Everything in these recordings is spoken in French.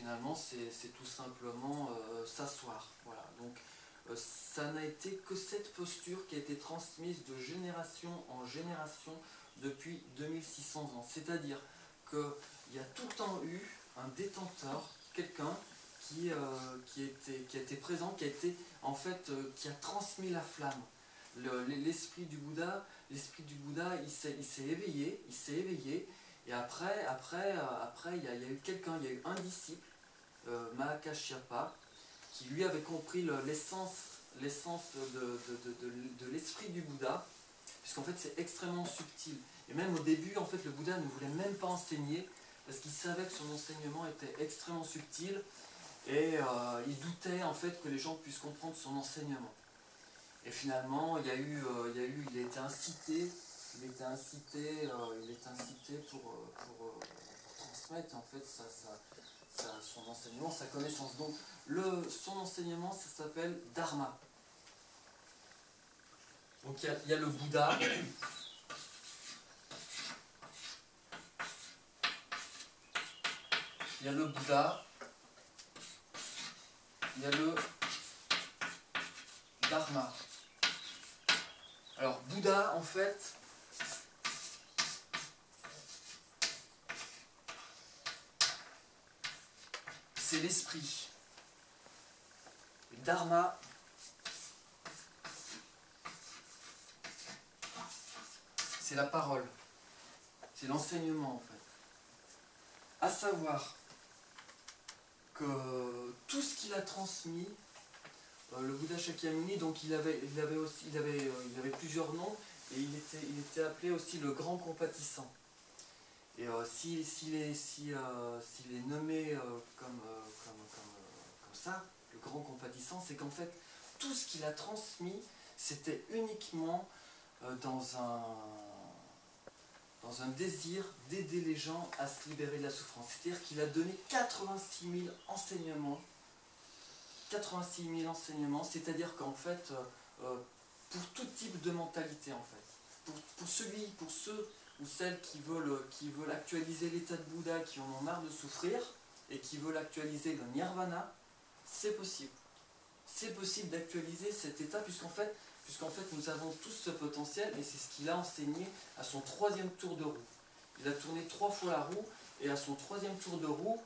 finalement, c'est tout simplement s'asseoir. Voilà. Donc, ça n'a été que cette posture qui a été transmise de génération en génération depuis 2600 ans. C'est-à-dire qu'il y a tout le temps eu un détenteur, quelqu'un qui a été présent, qui a transmis la flamme. L'esprit du Bouddha, il s'est éveillé, et après il y a eu quelqu'un, il y a eu un disciple, Mahakashyapa, qui lui avait compris l'essence de l'esprit du Bouddha, puisqu'en fait c'est extrêmement subtil. Et même au début, en fait, le Bouddha ne voulait même pas enseigner, parce qu'il savait que son enseignement était extrêmement subtil, et il doutait en fait que les gens puissent comprendre son enseignement. Et finalement, il a été incité, pour transmettre en fait son enseignement, sa connaissance. Donc, son enseignement, ça s'appelle Dharma. Donc, il y a le Bouddha. Il y a le Bouddha. Il y a le Dharma. Alors, Bouddha, en fait, c'est l'esprit. Et Dharma, c'est la parole. C'est l'enseignement, en fait. À savoir que tout ce qu'il a transmis, le Bouddha Shakyamuni, donc il avait plusieurs noms, et il était appelé aussi le grand compatissant. Et s'il est nommé comme ça, le grand compatissant, c'est qu'en fait, tout ce qu'il a transmis, c'était uniquement dans un désir d'aider les gens à se libérer de la souffrance. C'est-à-dire qu'il a donné 86 000 enseignements. 86 000 enseignements, c'est-à-dire qu'en fait, pour tout type de mentalité, en fait, pour ceux ou celles qui veulent actualiser l'état de Bouddha, qui en ont marre de souffrir, et qui veulent actualiser le nirvana, c'est possible. C'est possible d'actualiser cet état, puisqu'en fait, nous avons tous ce potentiel, et c'est ce qu'il a enseigné à son 3e tour de roue. Il a tourné 3 fois la roue, et à son 3e tour de roue,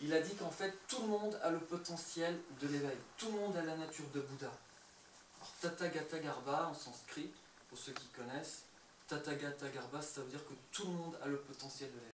il a dit qu'en fait, tout le monde a le potentiel de l'éveil. Tout le monde a la nature de Bouddha. Alors, Tathagata Garbha, en sanskrit, pour ceux qui connaissent, Tathagata Garbha, ça veut dire que tout le monde a le potentiel de l'éveil.